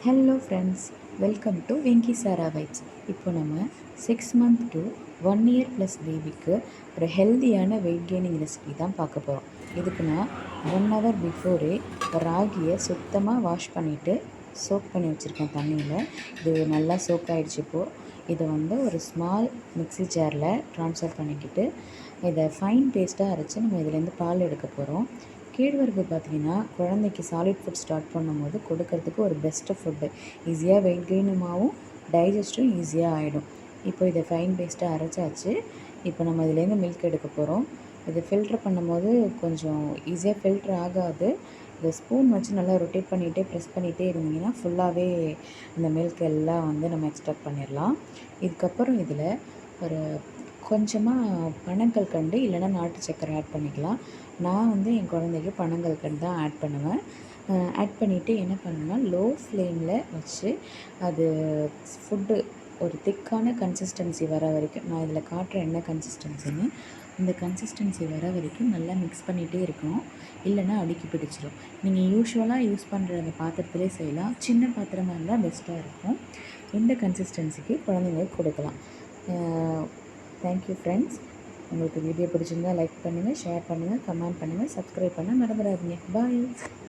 Hello friends, welcome to Venky Sara vibes. இப்போ நம்ம 6 month to 1 year plus பேபிக்கு ஒரு ஹெல்த்தியான வெயிட் கெய்னிங் ரெசிபி தான் பார்க்க போகிறோம். இதுக்கு நான் 1 ஹவர் பிஃபோரே ராகியை சுத்தமாக வாஷ் பண்ணிவிட்டு சோக் பண்ணி வச்சுருக்கேன் தண்ணியில். இது நல்லா சோக் ஆகிடுச்சு. இப்போது இதை ஒரு ஸ்மால் மிக்ஸி ஜாரில் ட்ரான்ஸ்ஃபர் பண்ணிக்கிட்டு இதை ஃபைன் பேஸ்ட்டாக அரைச்சி நம்ம இதிலேருந்து பால் எடுக்க போகிறோம். கேழ்வரகு பார்த்திங்கன்னா குழந்தைக்கு சாலிட் ஃபுட் ஸ்டார்ட் பண்ணும்போது கொடுக்கறதுக்கு ஒரு பெஸ்ட்டு ஃபுட்டு. ஈஸியாக வெயிட் கெயினுமாகவும் டைஜஸ்ட்டும் ஈஸியாக ஆகிடும். இப்போ இதை ஃபைன் பேஸ்ட்டாக அரைச்சாச்சு. இப்போ நம்ம இதுலேருந்து மில்க் எடுக்க போகிறோம். இதை ஃபில்ட்ரு பண்ணும்போது கொஞ்சம் ஈஸியாக ஃபில்ட்ரு ஆகாது. இதை ஸ்பூன் வச்சு நல்லா ரொட்டேட் பண்ணிகிட்டே ப்ரெஸ் பண்ணிகிட்டே இருந்தீங்கன்னா ஃபுல்லாகவே இந்த மில்க் எல்லாம் நம்ம எக்ஸ்ட்ராக்ட் பண்ணிடலாம். இதுக்கப்புறம் இதில் ஒரு கொஞ்சமாக பனங்கல்கண்டு இல்லைன்னா நாட்டு சக்கரை ஆட் பண்ணிக்கலாம். நான் என் குழந்தைக்கு பனங்கல்கண்டு தான் ஆட் பண்ணுவேன். ஆட் பண்ணிவிட்டு என்ன பண்ணுன்னா லோ ஃப்ளேமில் வச்சு அது ஃபுட்டு ஒரு திக்கான கன்சிஸ்டன்சி வர வரைக்கும், நான் இதில் காட்டுறேன் என்ன கன்சிஸ்டன்சின்னு, இந்த கன்சிஸ்டன்சி வர வரைக்கும் நல்லா மிக்ஸ் பண்ணிகிட்டே இருக்கணும். இல்லைன்னா அடுக்கி பிடிச்சிடும். நீங்கள் யூஸ்வலாக யூஸ் பண்ணுற அந்த பாத்திரத்திலே செய்யலாம். சின்ன பாத்திரமாக இருந்தால் பெஸ்ட்டாக இருக்கும். இந்த கன்சிஸ்டன்சிக்கு குழந்தைங்களுக்கு கொடுக்கலாம். Thank you friends. உங்களுக்கு வீடியோ பிடிச்சிருந்தால் லைக் பண்ணுங்கள், ஷேர் பண்ணுங்கள், கமெண்ட் பண்ணுங்கள், சப்ஸ்கிரைப் பண்ண மறந்துடாதீங்க. பாய்.